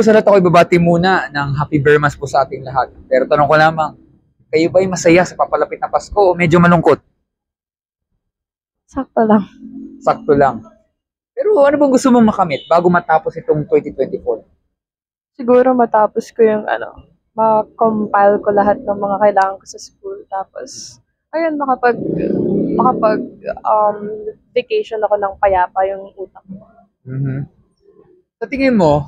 po sa lahat, ako ibabati muna ng Happy Bermas po sa ating lahat. Pero tanong ko lamang, kayo ba ay masaya sa papalapit na Pasko o medyo malungkot? Sakto lang. Sakto lang. Pero ano bang gusto mong makamit bago matapos itong 2024? Siguro matapos ko yung ma-compile ko lahat ng mga kailangan ko sa school. Tapos, ayun, makapag vacation ako ng payapa yung utak ko. Mhm. Sa tingin mo,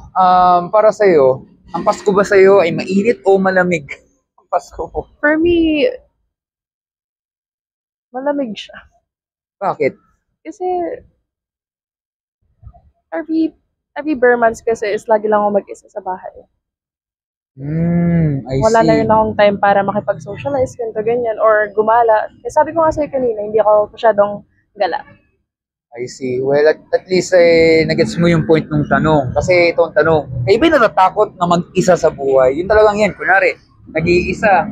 para sa'yo, ang Pasko ba sa'yo ay mainit o malamig? Ang Pasko mo. For me, malamig siya. Bakit? Kasi, every bare months kasi is lagi lang ako mag-isa sa bahay. I Wala na see. rin akong time para makipag-socialize, ganito, ganyan, or gumala. Kasi sabi ko nga sa'yo kanina, hindi ako masyadong gala. I see. Well, at least nagets mo yung point ng tanong. Kasi itong tanong, kayo ba natatakot na mag-isa sa buhay? Yun talagang yan. Kunwari, nag-iisa.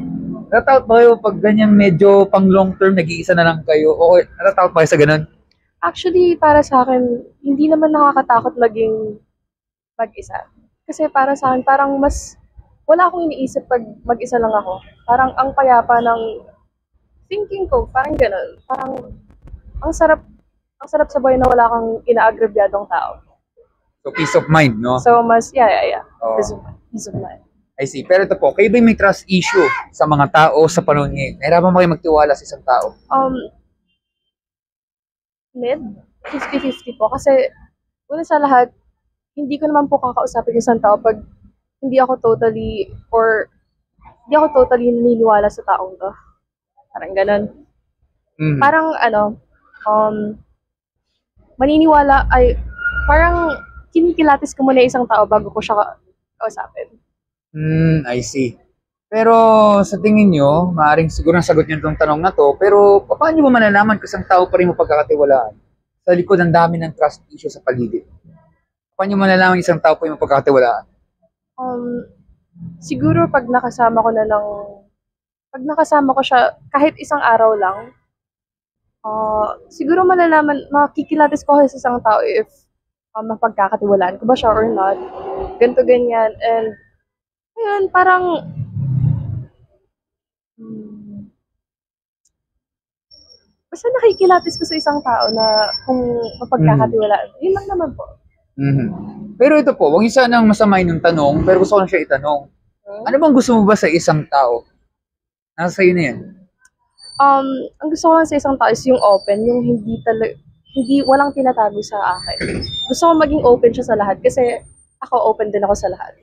Natatakot ba kayo pag ganyan medyo pang long term, nag-iisa na lang kayo? O natatakot ba kayo sa ganun? Actually, para sa akin, hindi naman nakakatakot maging mag-isa. Kasi para sa akin, parang wala akong iniisip pag mag-isa lang ako. Parang ang payapa ng thinking ko, parang gano'n. Parang ang sarap sa buhay na wala kang inaagrabyadong tao. So, peace of mind, no? So, yeah. Oo. Peace of mind. I see. Pero ito po, kayo ba may trust issue sa mga tao sa panahon ngayon? Nahirapan ba kayo magtiwala sa isang tao? Mid, 50-50 po. Kasi, una sa lahat, hindi ko naman po kakausapin yung isang tao pag hindi ako totally naniniwala sa taong to. Parang ganun. Parang maniniwala ay, parang kinikilatis ko muna isang tao bago ko siya kausapin. I see. Pero sa tingin nyo, maaaring siguro nasagot nyo itong tanong na to, pero paano mo malalaman kung isang tao pa rin mo pagkakatiwalaan? Sa likod ng dami ng trust issue sa paligid. Paano mo malalaman isang tao pa rin mo pagkakatiwalaan? Siguro pag nakasama ko siya kahit isang araw lang, siguro makikilatis ko sa isang tao if mapagkakatiwalaan ko ba siya or not. Ganto ganyan. And, ayun, parang, basta nakikilatis ko sa isang tao na kung mapagkakatiwalaan. Yun lang naman po. Pero ito po, huwag yung sanang masamain yung tanong, pero gusto ko na siya itanong. Ano bang gusto mo ba sa isang tao? Nasa sa'yo na yan. Ang gusto ko lang sa isang tao is yung open, yung walang tinatago sa akin. Gusto ko maging open siya sa lahat kasi ako open din ako sa lahat.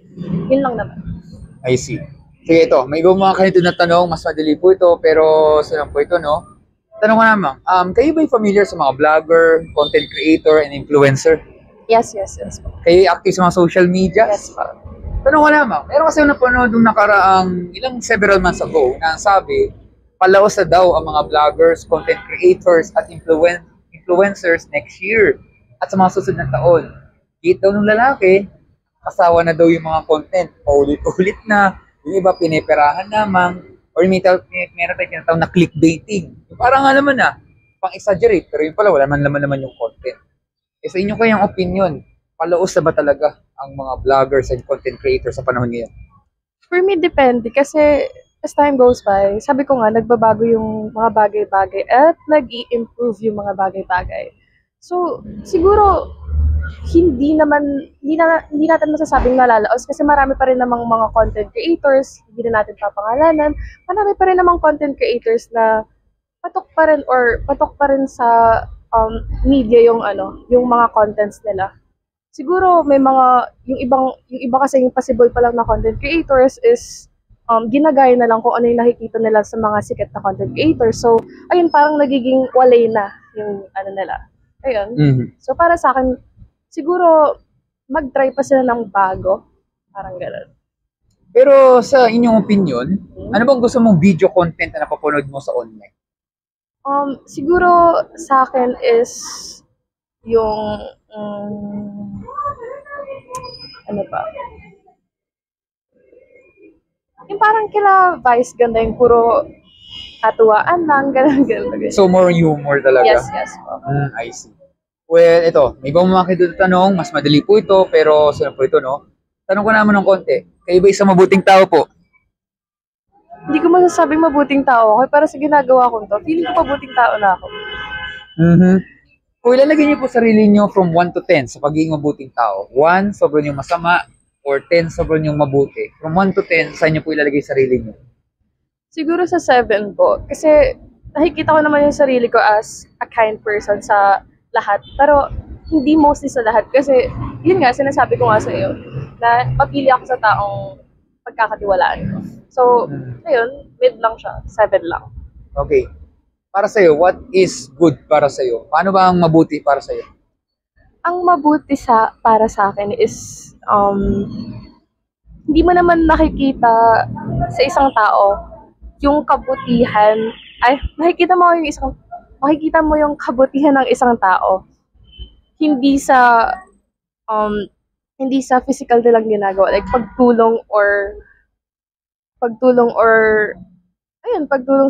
Yun lang naman. I see. Sige, ito, may mga kanito na tanong, mas madali po ito, pero saan po ito, no? Tanong ko naman, kayo ba familiar sa mga vlogger, content creator, and influencer? Yes. Kayo active sa mga social media? Yes. Tanong ko naman, meron kasi napanood nung nakaraang several months ago na sabi, palaos na daw ang mga vloggers, content creators, at influencers next year at sa mga susunod na taon. Git daw ng lalaki, kasawa na daw yung mga content, paulit-ulit na, yung iba piniperahan naman, or meron tayo tinatawag na clickbaiting. Parang nga naman pang-exaggerate, pero yun pala, wala naman yung content. Sa inyo kayang opinion, palaos na ba talaga ang mga vloggers and content creators sa panahon ngayon? For me, depende. Kasi as time goes by, sabi ko nga, nagbabago yung mga bagay-bagay at nag-i-improve yung mga bagay-bagay. So, siguro, hindi natin masasabing malalaos kasi marami pa rin namang mga content creators, hindi na natin papangalanan, marami pa rin namang content creators na patok pa rin sa media yung mga contents nila. Siguro may yung iba kasi yung possible pa lang na content creators is ginagaya na lang kung ano yung nakikita nila sa mga sikat na content creators. So, ayun, parang nagiging walay na yung nila. Ayun. So, para sa akin, siguro mag-try pa sila ng bago. Parang gano'n. Pero sa inyong opinion, ano bang gusto mong video content na napapanood mo sa online? Siguro sa akin is yung ano ba? Yung parang kila Vice ganda yung puro katuwaan lang, ganun. So more humor talaga? Yes. I see. Well, ito, may bumamaki doon tanong, mas madali po ito, pero saan po ito, no? Tanong ko naman ng konti. Kayo ba isang mabuting tao po? Hindi ko masasabing mabuting tao ako, para sa ginagawa ko to, feeling ko mabuting tao na ako. Mhm. Kung ilalagay niyo po sarili niyo from 1 to 10 sa pagiging mabuting tao, 1, sobrang yung masama, or 10, sobrang yung mabuti. From 1 to 10, saan niyo po ilalagay sarili niyo? Siguro sa 7 po. Kasi nakikita ko naman yung sarili ko as a kind person sa lahat. Pero hindi mostly sa lahat. Kasi yun nga, sinasabi ko nga sa iyo, na mapili ako sa taong pagkakatiwalaan ko. So, ayun, mid lang siya. 7 lang. Okay. Para sa'yo, what is good para sa'yo? Paano ba ang mabuti para sa'yo? Ang mabuti para sa akin is, hindi mo naman nakikita sa isang tao yung kabutihan, makikita mo yung kabutihan ng isang tao. Hindi sa, hindi sa physical nilang ginagawa. Like, pagtulong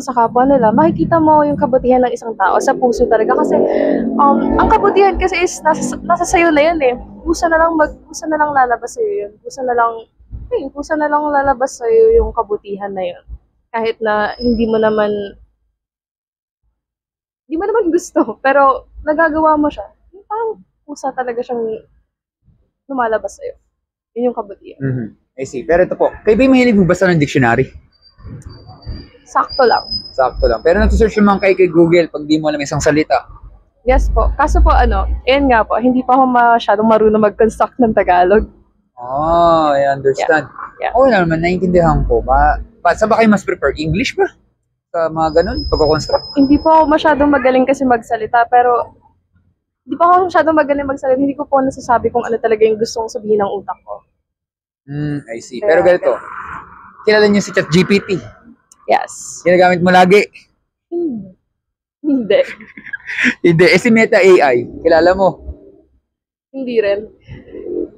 sa kapwa nila, makikita mo yung kabutihan ng isang tao sa puso talaga. Kasi, ang kabutihan kasi is nasa sayo na yun eh. Kusa na lang lalabas sa'yo yun. Kusa na lang lalabas sa'yo yung kabutihan na yun. Kahit na hindi mo naman gusto, pero nagagawa mo siya. Parang kusa talaga siyang lumalabas sa'yo. Yun yung kabutihan. I see. Pero ito po, kayo ba'y mahilig magbasa ng dictionary? Sakto lang. Sakto lang. Pero nagsisearch naman kayo kay Google pag di mo alam isang salita. Yes po. Kaso po ayun nga po, hindi pa ako masyadong marunong mag-construct ng Tagalog. Oh, I understand. Yeah. Oo naman, naiintindihan ko. Saan ba kayo mas prefer? English ba? Sa mga ganun, pagkakonstruct? Hindi po ako masyadong magaling kasi magsalita, pero hindi po ako masyadong magaling magsalita. Hindi ko po nasasabi kung ano talaga yung gustong sabihin ng utak ko. I see. Pero ganito, kilala niyo si ChatGPT? Yes. Ginagamit mo lagi? Hindi. Hindi. Si Meta AI, kilala mo? Hindi rin.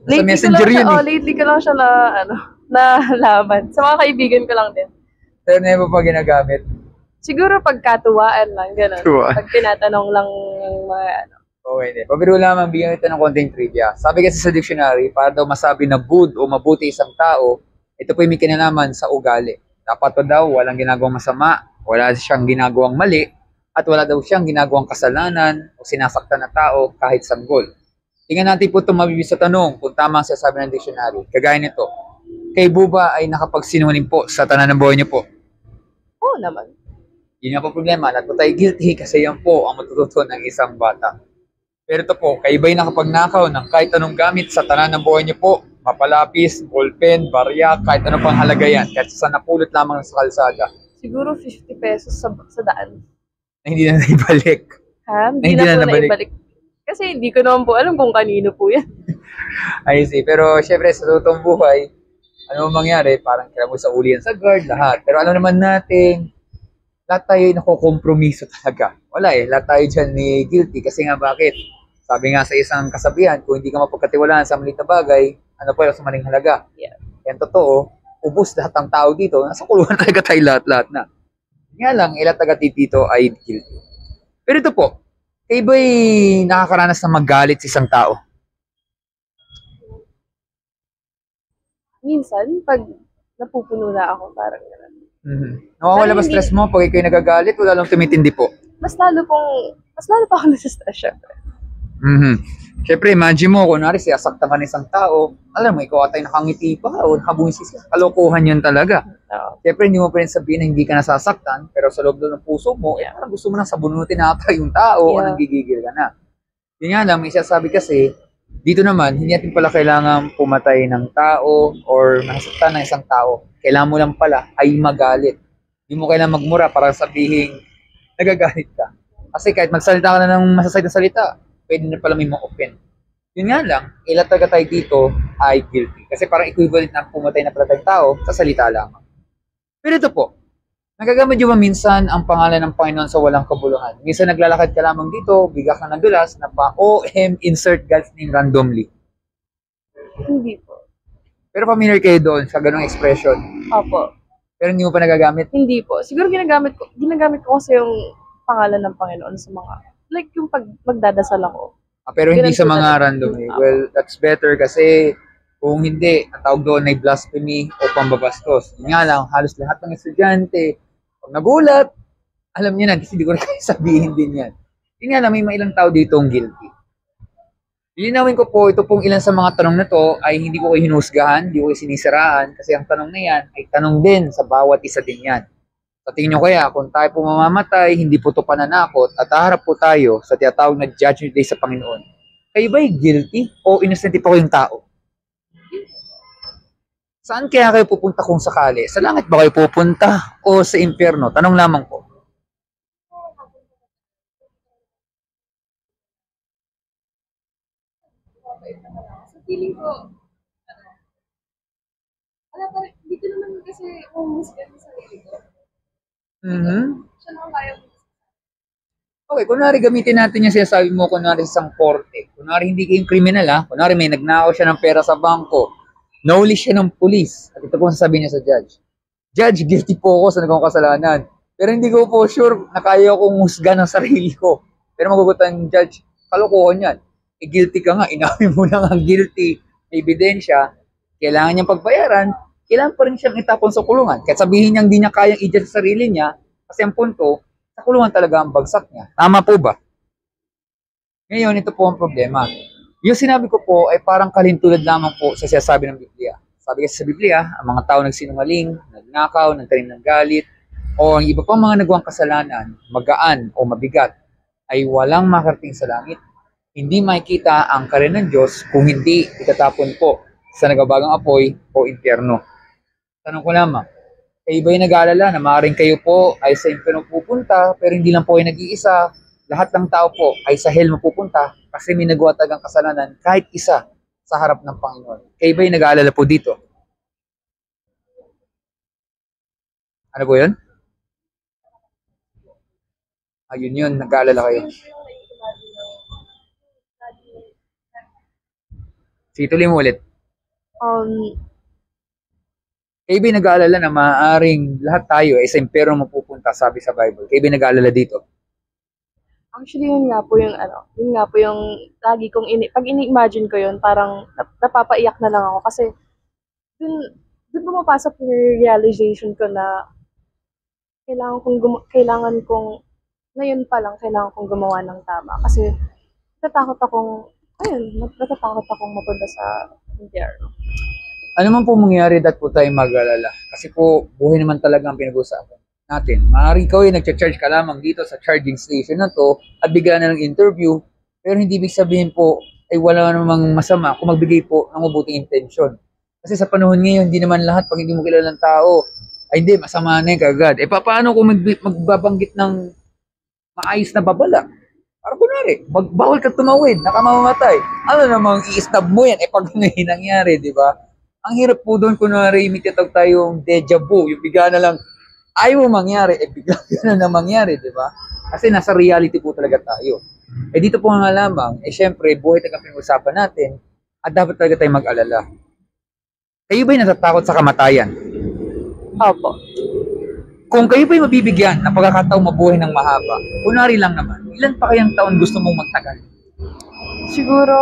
Sa Messenger yun eh. Lately ko lang siya nalaman. Sa mga kaibigan ko lang din. Pero na pa ginagamit? Siguro pagkatuwaan lang, gano'n. Tuwaan. Pag tinatanong lang yung mga Okay, hindi. Pabiro lamang, bigyan kita ng konting trivia. Sabi kasi sa dictionary, para daw masabi na good o mabuti isang tao, ito po yung may kinalaman sa ugali. Dapat pa daw, walang ginagawang masama, wala siyang ginagawang mali, at wala daw siyang ginagawang kasalanan o sinasaktan na tao kahit sanggol. Tingnan natin po itong mabibig sa tanong kung tama ang sasabi ng dictionary. Kagaya nito, kay Buba ay nakapagsinungaling po sa tanan ng buhay niyo po. Oo naman. Yun nga po problema, lahat po tayo guilty kasi yan po ang matututo ng isang bata. Pero ito po, kayo ba'y nakapagnakaw ng kahit anong gamit sa tanan ng buhay niyo po? Mapalapis, ballpen, barya, kahit anong pang halaga yan, kahit sa napulot lamang sa kalsada. Siguro 50 pesos sa daan. Na hindi na naibalik. Ha? Hindi na nabalik. Kasi hindi ko naman po alam kung kanino po yan. I see. Pero syempre sa totoong buhay, ano mangyari, parang kaya mo sa uli yan sa guard, lahat. Pero alam naman natin, lahat tayo ay nakukompromiso talaga. Wala eh, lahat tayo dyan ni guilty. Kasi nga bakit? Sabi nga sa isang kasabihan, kung hindi ka mapagkatiwalaan sa maliit na bagay, ano pa yung sa maling halaga? Yeah. Yan totoo, ubos lahat ng tao dito, nasa kulungan talaga tayo lahat na. Nga lang, ilang taga dito ay guilty. Pero ito po, kayo ba'y nakakaranas na magalit sa isang tao? Minsan, pag napupuno na ako, parang gano'n. Nawawala ba stress mo pag ikaw nagagalit o lalong tumitindi po? Mas lalo pa ako nasa-stress, syempre. Siyempre, imagine mo, kunwari siyasaktan ka ng isang tao, alam mo, ikaw atay nakangiti pa o nakabungsis ka. Kalokohan yun talaga. Siyempre, hindi mo pa rin sabihin na hindi ka nasasaktan, pero sa loob ng puso mo, parang gusto mo nang sabunutin ata yung tao o nanggigigil ka na. Yun nga lang, may sasabi kasi, dito naman, hindi natin pala kailangan pumatay ng tao or masaktan ng isang tao. Kailangan mo lang pala ay magalit. Hindi mo kailangan magmura para sabihin nagagalit ka. Kasi kahit magsalita ka na ng masasayang na salita, pwede na pala may ma-open. Yun nga lang, ilang taga tayo dito ay guilty. Kasi parang equivalent na pumatay na pala tayong tao sa salita lamang. Pero ito po, nagagamit nyo ba minsan ang pangalan ng Panginoon sa walang kabuluhan? Minsan naglalakad ka lamang dito, bigla ka ng dulas, na pa-OM insert God's name randomly. Hindi po. Pero familiar kayo doon sa ganong expression? Opo. Pero hindi mo pa nagagamit? Hindi po. Siguro ginagamit ko kasi yung pangalan ng Panginoon sa mga, like yung pag magdadasal ako. Pero hindi Ganun sa po mga talaga. random eh. Well, that's better kasi Kung hindi, ang tawag doon ay blasphemy o pambabastos. Yun nga lang, halos lahat ng estudyante, pag nagulat, alam niyo na, kasi hindi ko na kayo sabihin din yan. Yun nga lang, may mga ilang tao dito ang guilty. Lilinawin ko po, ito pong ilan sa mga tanong na to ay hindi ko kayo hinusgahan, hindi ko kayo sinisiraan, kasi ang tanong na yan ay tanong din sa bawat isa din yan. Sa tingin nyo kaya, kung tayo po mamamatay, hindi po ito pananakot, at haharap po tayo sa tinatawag na Judgment Day sa Panginoon, kayo ba'y guilty o innocent pa kayong tao? Saan kaya kayo pupunta kung sakali? Sa langit ba kayo pupunta o sa impyerno? Tanong lamang po. So, feeling ko, wala pa rin, hindi ko naman kasi umusgan sa sarili ko. Mhm. Siya lang kaya mo. Okay, kunwari gamitin natin yung sinasabi mo, kunwari sa isang korte. Kunwari hindi kayong kriminal ha. Kunwari may nagnakaw siya ng pera sa bangko. Nahuli siya ng pulis. At ito po ang sasabihin niya sa judge. Judge, guilty po ako sa nagawang kasalanan. Pero hindi ko po sure na kaya kong husga ng sarili ko. Pero magugutan yung judge, kalokohan yan. Guilty ka nga, inamin mo lang ang guilty. May ebidensya, kailangan niyang pagbayaran, kailangan pa rin siyang itapon sa kulungan. Kahit sabihin niyang hindi niya kayang i-judge sa sarili niya, kasi ang punto, sa kulungan talaga ang bagsak niya. Tama po ba? Ngayon, ito po ang problema. Yung sinabi ko po ay parang kalintulad lamang po sa sinasabi ng Biblia. Sabi kasi sa Biblia, ang mga tao nagsinungaling, nagnakaw, nagtanim ng galit, o ang iba pang mga nagawang kasalanan, magaan o mabigat, ay walang makarating sa langit. Hindi makikita ang karin ng Diyos kung hindi itatapon po sa nagabagang apoy o impyerno. Tanong ko lamang, kayo ba'y nag-aalala na maaaring kayo po ay sa impyerno pupunta, pero hindi lang po kayo nag-iisa, lahat ng tao po ay sa hell mapupunta kasi may nagawa talagang kasalanan kahit isa sa harap ng Panginoon. Kayo ba'y nag-aalala po dito? Ano po yun? Ayun yun, nag-aalala kayo. Sige, tuloy mo ulit. Um, Kayo ba'y nag-aalala na maaaring lahat tayo ay sa impyerno mapupunta, sabi sa Bible? Kayo ba'y nag-aalala dito? Actually, yun nga po yung lagi kong pag ini-imagine ko yun, parang napapaiyak na lang ako kasi dun, dun pumapasok yung realization ko na kailangan kong, ngayon pa lang, kailangan kong gumawa ng tama. Kasi natatakot akong mapunta sa impyerno. Ano man po mangyari, dat po tayo mag-alala. Kasi po, buhay naman talaga ang pinag-uusapan natin. Maaaring ikaw ay nag-charge ka lamang dito sa charging station na to at bigla na ng interview, pero hindi ibig sabihin po ay wala namang masama kung magbigay po ng mabuting intensyon. Kasi sa panahon ngayon, hindi naman lahat pag hindi mo kilalang tao, ay hindi, masama na yung kagad. Eh paano kung magbabanggit ng maayos na babala? Para kunwari, bawal ka tumawid, nakamamatay. Ano namang i-stab mo yan? Eh pag ngayon nangyari, di ba? Ang hirap po doon, kunwari, may tiyatag tayong deja vu, yung bigla na lang, ayaw mangyari, eh bigla na mangyari, di ba? Kasi nasa reality po talaga tayo. Eh dito po nga lamang, eh syempre, buhay talaga pinag-usapan natin, at dapat talaga tayo mag-alala. Kayo ba'y natatakot sa kamatayan? Opo. Kung kayo ba'y mabibigyan ng pagkakataong mabuhay ng mahaba, kunwari lang naman, ilan pa kayang taon gusto mong magtagal? Siguro,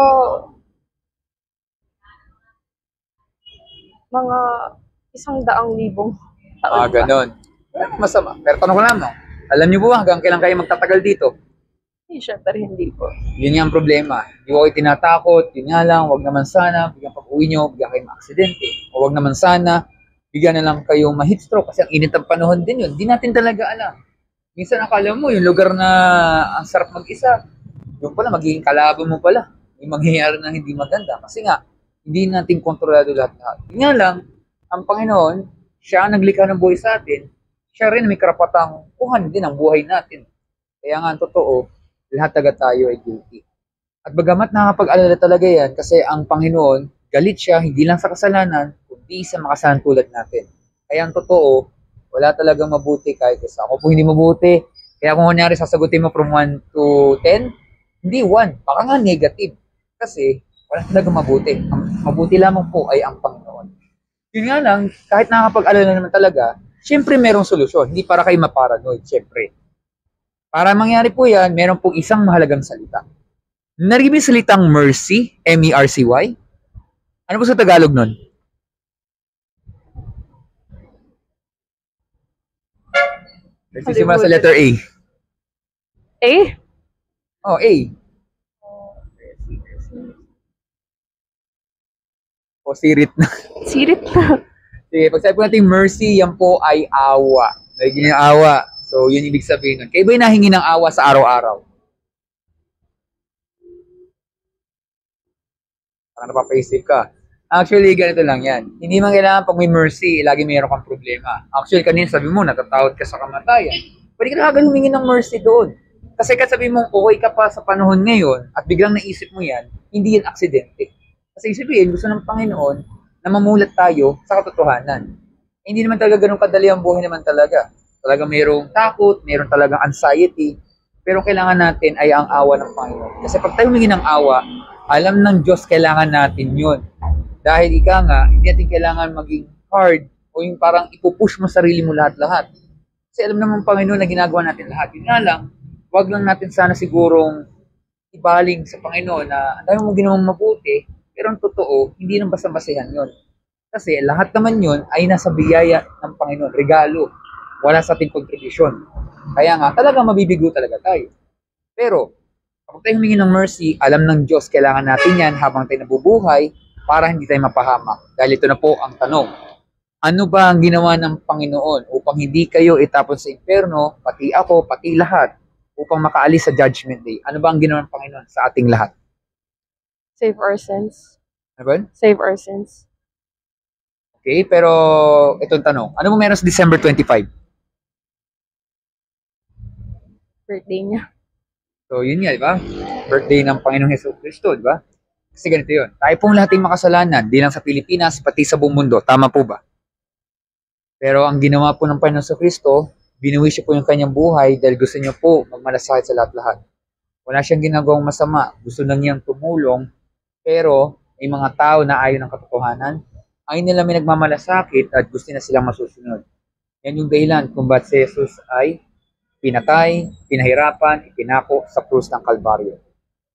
mga 100,000 taon pa. Ganon. Wala namang masama. Pero tanong ko lamang, alam niyo po hanggang kailan kayo magtatagal dito? Syempre hindi po. Yun nga ang problema. Hindi ko kayo tinatakot, yun nga lang, wag naman sana, biglang pag-uwi nyo, biglang kayo ma-aksidente. O wag naman sana, bigyan na lang kayong ma-heat stroke kasi ang init ng panahon din yun. Hindi natin talaga alam. Minsan akala mo, yung lugar na ang sarap mag-isa, yung pala, magiging kalaban mo pala. May mangyayari na hindi maganda. Kasi nga, hindi natin kontrolado lahat-lahat. Yun nga lang, ang Panginoon, siya ang naglikha ng buhay sa atin, siya rin may karapatang kuhan din ang buhay natin. Kaya nga, ang totoo, lahat taga tayo ay guilty. At bagamat nakakapag-alala talaga yan, kasi ang Panginoon, galit siya hindi lang sa kasalanan, kundi sa makasalan tulad natin. Kaya ang totoo, wala talagang mabuti kahit isa. Ako po hindi mabuti. Kaya kung kunyari sasagutin mo from 1 to 10, hindi 1, baka nga negative. Kasi wala talagang mabuti. Ang mabuti lamang po ay ang Panginoon. Yun nga lang, kahit nakakapag-alala naman talaga, syempre merong solusyon. Hindi para kayo maparanoid, syempre. Para mangyari po yan, meron pong isang mahalagang salita. Narinig mo yung salitang mercy, M-E-R-C-Y? Ano po sa Tagalog nun? Nagsisimula sa letter A. Eh? Oh, A. O sirit na. Sirit na. Sige, pag sabi po natin mercy, yan po ay awa. Nagiging awa. So, yun ibig sabihin nun. Kayo ba'y nahingi ng awa sa araw-araw? Parang napapaisip ka. Actually, ganito lang yan. Hindi man kailangan pag may mercy, lagi mayroon kang problema. Actually, kanina sabi mo, natatakot ka sa kamatayan. Pwede ka na agad humingi ng mercy doon. Kasi sabi mong okay ka pa sa panahon ngayon at biglang naisip mo yan, hindi yan aksidente. Kasi sabihin, gusto ng Panginoon na mamulat tayo sa katotohanan. Hindi naman talaga ganun kadali ang buhay naman talaga. Talaga mayroong takot, mayroong talagang anxiety, pero kailangan natin ay ang awa ng Panginoon. Kasi pag tayo humingi ng awa, alam ng Diyos kailangan natin yun. Dahil ika nga, hindi natin kailangan maging hard o yung parang ipupush mo sarili mo lahat-lahat. Kasi alam naman ng Panginoon na ginagawa natin lahat. Yun nga lang, wag lang natin sana sigurong ibaling sa Panginoon na ang dami mong ginawang mabuti, pero ang totoo, hindi nang basta-basehan yun. Kasi lahat naman yun ay nasa biyaya ng Panginoon, regalo. Wala sa ating kontribusyon. Kaya nga, talaga mabibigo talaga tayo. Pero, kapag tayo humingi ng mercy, alam ng Diyos, kailangan natin yan habang tayo nabubuhay para hindi tayo mapahamak. Dahil ito na po ang tanong. Ano ba ang ginawa ng Panginoon upang hindi kayo itapon sa impyerno, pati ako, pati lahat, upang makaalis sa Judgment Day? Ano ba ang ginawa ng Panginoon sa ating lahat? Save our sins. Ano ba? Save our sins. Okay, pero itong tanong. Ano mo meron sa December 25? Birthday niya. So, yun nga, di ba? Birthday ng Panginoong Hesus Kristo, di ba? Kasi ganito yun. Tayo pong lahat ay makasalanan, di lang sa Pilipinas, pati sa buong mundo. Tama po ba? Pero ang ginawa po ng Panginoong Hesus Kristo, binuwi siya po yung kanyang buhay dahil gusto niya po magmalasakit sa lahat-lahat. Wala siyang ginagawang masama. Gusto lang niyang tumulong. Pero may mga tao na ayaw ng katotohanan. Ayaw nila may nagmamalasakit at gusto na silang masusunod. Yan yung dahilan kung ba't si Jesus ay pinatay, pinahirapan, ipinako sa krus ng Kalbaryo.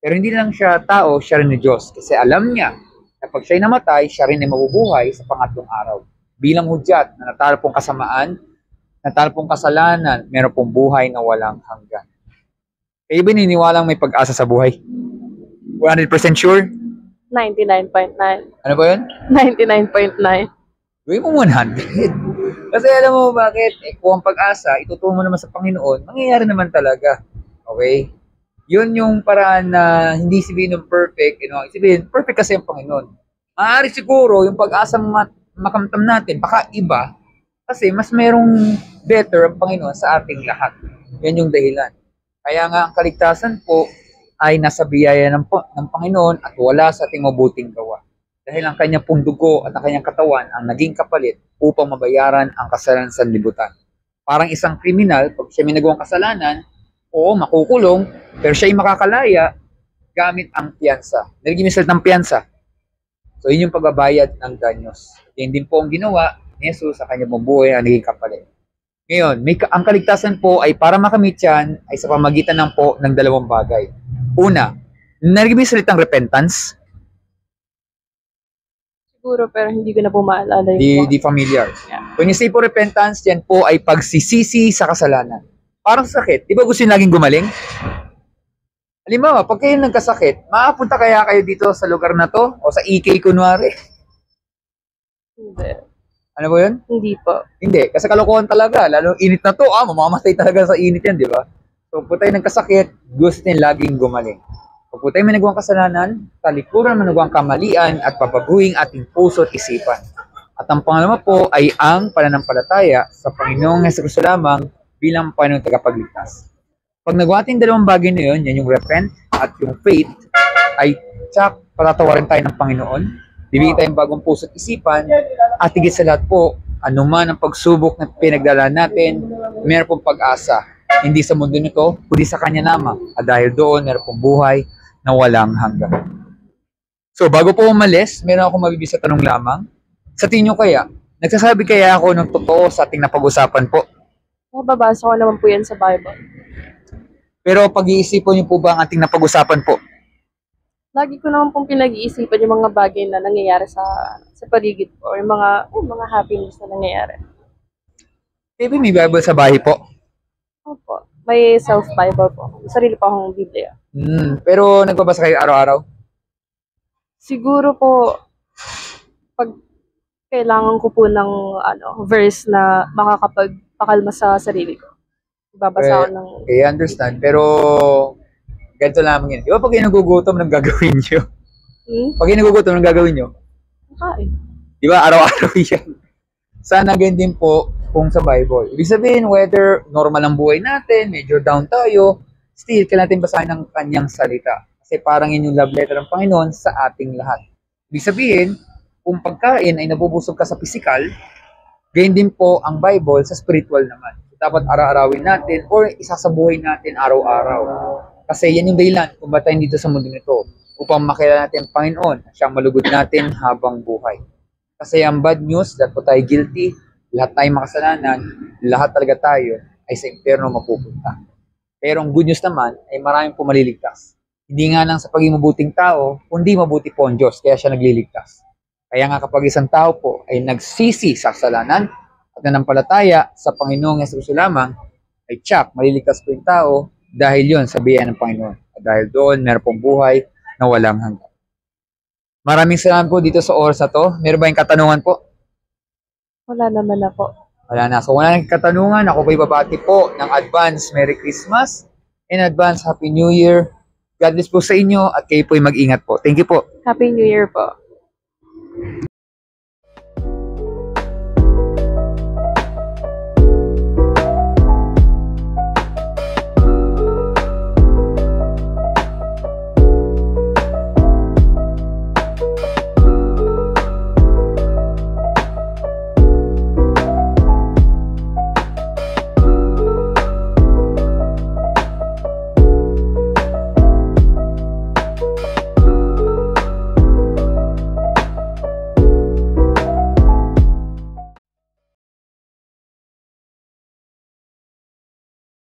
Pero hindi lang siya tao, siya rin ni Diyos. Kasi alam niya na pag siya'y namatay, siya rin ay mabubuhay sa pangatlong araw. Bilang hudyat na natalo pong kasamaan, natalo pong kasalanan, meron pong buhay na walang hanggan. Kayo ba niniwalang may pag-asa sa buhay? 100% sure? 99.9. Ano ba yun? 99.9. Gawin mo 100. Kasi alam mo bakit? Kung ang pag-asa, ituturo mo naman sa Panginoon, mangyayari naman talaga. Okay? Yun yung paraan na hindi sabihin ng perfect, sabihin, perfect kasi ang Panginoon. Maaari siguro yung pag-asang makamtam natin, baka iba, kasi mas merong better ang Panginoon sa ating lahat. Yan yung dahilan. Kaya nga ang kaligtasan po ay nasa biyaya ng Panginoon at wala sa ating mabuting gawa. Dahil ang kanyang pong dugo at ang kanyang katawan ang naging kapalit upang mabayaran ang kasalanan sa libutan. Parang isang kriminal, pag siya may nagawang kasalanan, oo, makukulong, pero siya ay makakalaya gamit ang piyansa. Nalagyan yung ng piyansa. So, yun yung pagbabayad ng danyos. Yan din po ang ginawa ni Jesus sa kanyang buhay ang naging kapalit. Ngayon, ang kaligtasan po ay para makamit yan ay sa pamagitan ng dalawang bagay. Una, nalagyan yung salitang repentance. Siguro, pero hindi ko na po maalala yung Di familiar. Yeah. When you say po repentance, yan po ay pagsisisi sa kasalanan. Parang sakit. Di ba gusto nyo laging gumaling? Halimbawa, pag kayo nagkasakit, maapunta kaya kayo dito sa lugar na to? O sa EK kunwari? Hindi. Ano ba yun? Hindi po. Hindi. Kasi kalokohan talaga. Lalo init na to. Mamamatay talaga sa init yan, di ba? So, kung tayo nagkasakit, gusto nyo laging gumaling. Kung tayo may nagawang kasalanan, talikuran man nagawang kamalian at pabaguhin ating puso at isipan. At ang pangalawa po ay ang pananampalataya sa Panginoong Hesus lamang bilang Panginoong tagapagligtas. Pag nagawa ating dalawang bagay na yun, yan yung repent at yung faith, ay tsak, patatawarin tayo ng Panginoon, bibigyan tayong bagong puso at isipan, at higit sa lahat po, anuman ang pagsubok na pinagdala natin, meron pong pag-asa. Hindi sa mundo nito, kundi sa Kanya lamang. At dahil doon, meron pong buhay na walang hanggan. So, bago po umalis, meron akong mabibigay sa tanong lamang. Sa tingin nyo kaya, nagsasabi kaya ako ng totoo sa ating napag-usapan po? Mababasa ko naman po yan sa Bible. Pero pag-iisipan nyo po ba ang ating napag-usapan po? lagi ko naman pong pinag-iisipan yung mga bagay na nangyayari sa paligid ko or yung mga happenings na nangyayari. Maybe may Bible sa bahay po. Opo. May self-Bible po. May sarili pa akong Biblia. Pero nagbabasa kayo araw-araw? Siguro po, pag kailangan ko po ng verse na makakapagpakalma sa sarili ko. Babasa ako ng... Okay, understand. Pero, ganito lamang yun. Di ba pag nagugutom, nang gagawin nyo? Pag nagugutom, nang gagawin nyo? Kain. Di ba? Araw-araw yan. Sana ganyan din po kung sa Bible. Ibig sabihin, whether normal ang buhay natin, medyo down tayo, still, kailangan natin basahin ang kanyang salita. Kasi parang yun yung love letter ng Panginoon sa ating lahat. Ibig sabihin, kung pagkain ay nabubusog ka sa physical, ganyan din po ang Bible sa spiritual naman. Dapat araw-arawin natin or isasabuhay natin araw-araw. Kasi yan yung dahilan kung ba't tayo dito sa mundo nito upang makilala natin ang Panginoon at siyang malugod natin habang buhay. Kasi ang bad news, lahat po tayo guilty, lahat tayo makasalanan, lahat talaga tayo ay sa impyerno mapupunta. Pero ang good news naman ay maraming po maliligtas. Hindi nga lang sa pagiging mabuting tao, kundi mabuti po ang Diyos, kaya siya nagliligtas. Kaya nga kapag isang tao po ay nagsisi sa kasalanan at nanampalataya sa Panginoong Yesu lamang, ay tsak, maliligtas po yung tao dahil yon sa biyaya ng Panginoon. At dahil doon, meron pong buhay na walang hanggan. Maraming salamat po dito sa oras na to. Meron ba yung katanungan po? Wala naman na po. Wala na. So wala nang katanungan. Ako po'y babati po ng advance Merry Christmas and advance Happy New Year. God bless po sa inyo at kayo po'y mag-ingat po. Thank you po. Happy New Year po.